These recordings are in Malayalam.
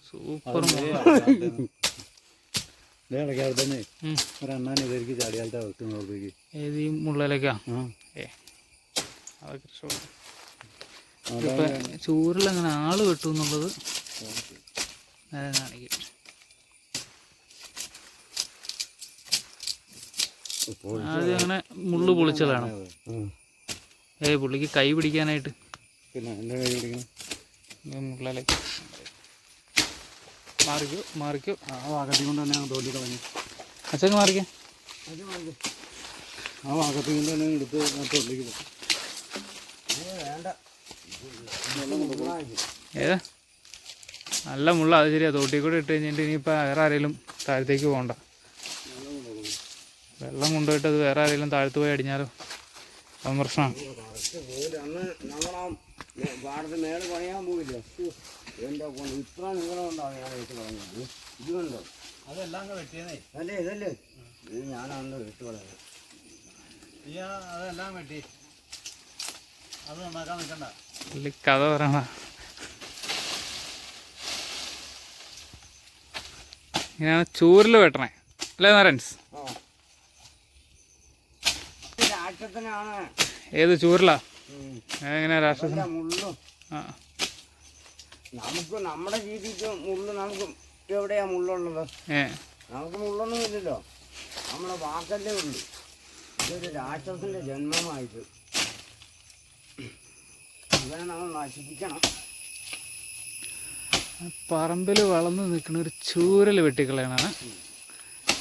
സൂപ്പർ ഏത് ഈ മുള്ളലേക്കാ അതൊക്കെ ഇപ്പൊ ചൂരിലങ്ങനെ ആള് വെട്ടും എന്നുള്ളത് കാണിക്കും. ആദ്യം അങ്ങനെ മുള്ളു പൊളിച്ചതാണ്. പുള്ളിക്ക് കൈ പിടിക്കാനായിട്ട് മുള്ളലേക്ക് മാറിക്കോ ഭാഗത്തിൽ കൊണ്ട് തന്നെയാണ് തോന്നി കളഞ്ഞു. അച്ഛൻ മാറിക്കേ ആ ഭാഗത്തിൽ കൊണ്ട് തന്നെ എടുത്ത് തൊള്ളിക്ക് ഏതാ നല്ല മുള്ള. അത് ശരിയാ, തോട്ടിൽ കൂടെ ഇട്ട് കഴിഞ്ഞിട്ട് ഇനിയിപ്പോൾ വേറെ ആരെങ്കിലും താഴത്തേക്ക് പോകണ്ട. വെള്ളം കൊണ്ടുപോയിട്ട് അത് വേറെ ആരെങ്കിലും താഴത്ത് പോയി അടിഞ്ഞാലോ അത് പ്രശ്നമാണ്. മേള് പണിയാൻ പോയില്ല എൻ്റെ ഇത്ര നിങ്ങളുണ്ടാവും ഞാൻ വെച്ച് കളഞ്ഞത്. ഇത് കണ്ടോ അതെല്ലാം വെട്ടിയതേ അല്ലേ ഇതല്ലേ ഇത് ഞാനാണ് വെട്ട് കളഞ്ഞത്. അതെല്ലാം വെട്ടി അത് നന്നാക്കാൻ നിൽക്കണ്ട. കഥ പറയണ ഇങ്ങനെയാണ് ചൂരിൽ വെട്ടണേ അല്ലേ നാരായൺസ്? രാക്ഷസനാണ്. ഏത് ചൂരിലാ? എങ്ങനെയാ രാക്ഷസൻ? നമുക്ക് നമ്മുടെ രീതിക്ക് മുള്ളു നമുക്ക് എവിടെയാ മുള്ളുള്ളത്? നമുക്ക് മുള്ളൊന്നും ഇല്ലല്ലോ, നമ്മുടെ വാക്കല്ലേ ഉള്ളു. ഇതൊരു രാക്ഷസന്റെ ജന്മമായിട്ട് ഇവനെ നമ്മൾ നശിപ്പിക്കണം. പറമ്പിൽ വളർന്ന് നിൽക്കുന്ന ഒരു ചൂരൽ വെട്ടിക്കളയാണ്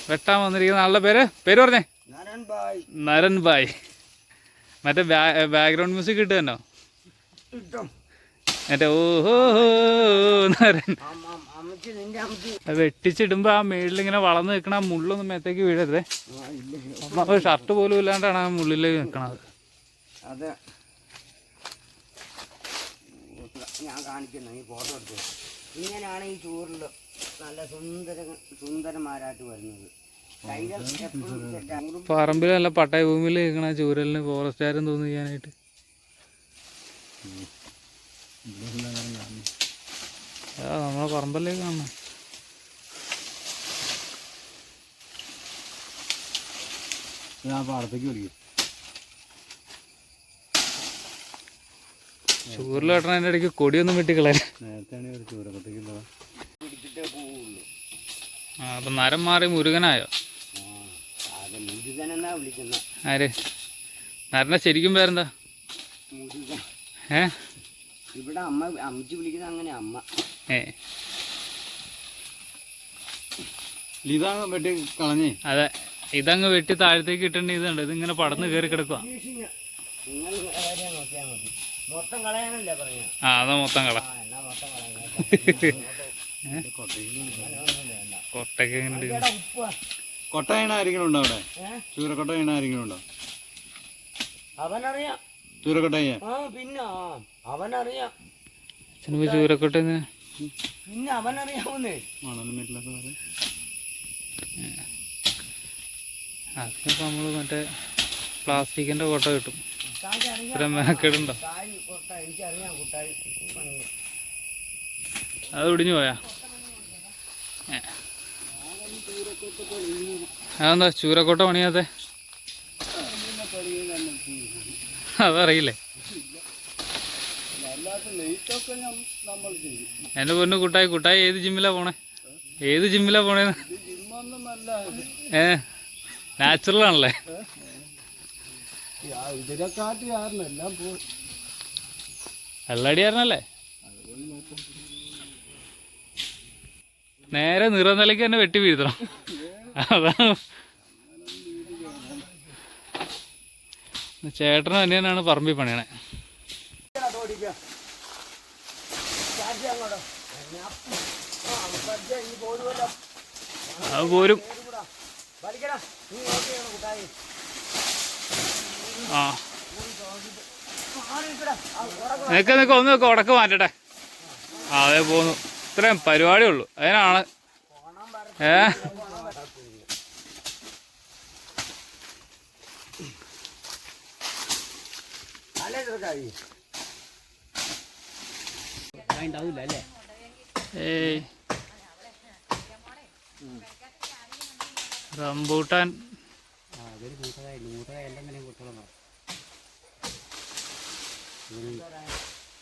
വെട്ടാൻ വന്നിരിക്കുന്ന ആളുടെ പേര് പറഞ്ഞേ? നരൻ ബായ്. മറ്റേ ബാക്ക്ഗ്രൗണ്ട് മ്യൂസിക് കിട്ടുമല്ലോ മറ്റേ ഓഹോ നരൻ. വെട്ടിച്ചിടുമ്പോ ആ മേളിലിങ്ങനെ വളർന്ന് നിൽക്കണ ആ മുള്ളൊന്നും മേത്തേക്ക് വീഴരുതേ. ഷർട്ട് പോലും ഇല്ലാണ്ടാണ് ആ മുള്ളിലേക്ക് നിൽക്കണത്. അതെ ഞാൻ കാണിക്കുന്നു, ഈ ഫോട്ടോ എടുത്തു. ഇങ്ങനെയാണ് ഈ ചൂറിൽ നല്ല സുന്ദരന്മാരായിട്ട് വരുന്നത്. പറമ്പിൽ നല്ല പട്ടായ ഭൂമിയിൽ നിൽക്കണ ചൂരലിന് ഫോറസ്റ്റുകാരും തോന്നിക്കാനായിട്ട്. നമ്മളെ പറമ്പലേക്ക് കാണണം. പാടത്തേക്ക് വിളിക്കും. ചൂരിൽ വെട്ടണതിൻ്റെ ഇടയ്ക്ക് കൊടിയൊന്നും വെട്ടിക്കളയാൻ. അപ്പം നരം മാറി മുരുകനായോ? ആര് നരനെ ശരിക്കും പേരെന്താ? ഇവിടെ അമ്മ അമ്മച്ചി വിളിക്കുന്നത് അങ്ങനെ അമ്മ. ഇതങ്ങ് വെട്ടി കളഞ്ഞേ. അതെ, ഇതങ്ങ് വെട്ടി താഴത്തേക്ക് ഇട്ടേണ്ട. ഇതുണ്ട്, ഇതിങ്ങനെ പടന്ന് കയറി കിടക്കുക. മൊത്തം കളയാനല്ലേ പറഞ്ഞ? അതാ മൊത്തം കള. കൊട്ടയ്ക്ക് കൊട്ടയണ ആരെങ്കിലും ഉണ്ടോ അവിടെ? ചൂരക്കൊട്ടയണ ആരെങ്കിലും ഉണ്ടോ? അവനറിയാം ചൂരക്കൊട്ടയ. പിന്നെ അവനറിയാം ചൂരക്കൊട്ട. പിന്നെ അവനറിയാവുന്നേ. അതിനിപ്പോ നമ്മള് മറ്റേ പ്ലാസ്റ്റിക്കിന്റെ കൊട്ട കിട്ടും. മേക്കേടുണ്ടോ? അത് ഒടിഞ്ഞു പോയാ? അതെന്താ ചൂരക്കോട്ട പണിയാത്തെ? അതറിയില്ലേ? എന്റെ പൊന്നു കുട്ടായി ഏത് ജിമ്മിലാ പോണേ? ഏത് ജിമ്മിലാ പോണേന്ന്? നാച്ചുറൽ ആണല്ലേ? വെള്ളടിയായിരുന്നല്ലേ? നേരെ നിറനിലയ്ക്ക് തന്നെ വെട്ടി വീഴ്ത്തണം. അതാണ് ചേട്ടനും അനിയനാണ് പറമ്പിൽ പണിയണേ. അത് പോരും. ആ നിൽക്ക ഒന്ന് ഉടക്ക് മാറ്റട്ടെ. അതേ പോന്നു. ഇത്രയും പരിപാടി ഉള്ളു. അതിനാണ് ഉണ്ടാവില്ല അല്ലേ? ഏയ് റംബൂട്ടാൻ അതൊരു മൂട്ടകായ എല്ലാം തന്നെ കൊടുത്തോളാം.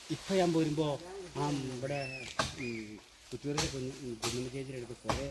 ഇപ്പം ഞാൻ പോരുമ്പോൾ ഇവിടെ കുറ്റൂരിൻ്റെ കുഞ്ഞുമ്മ ചേച്ചിയുടെ അടുത്ത് കുറേ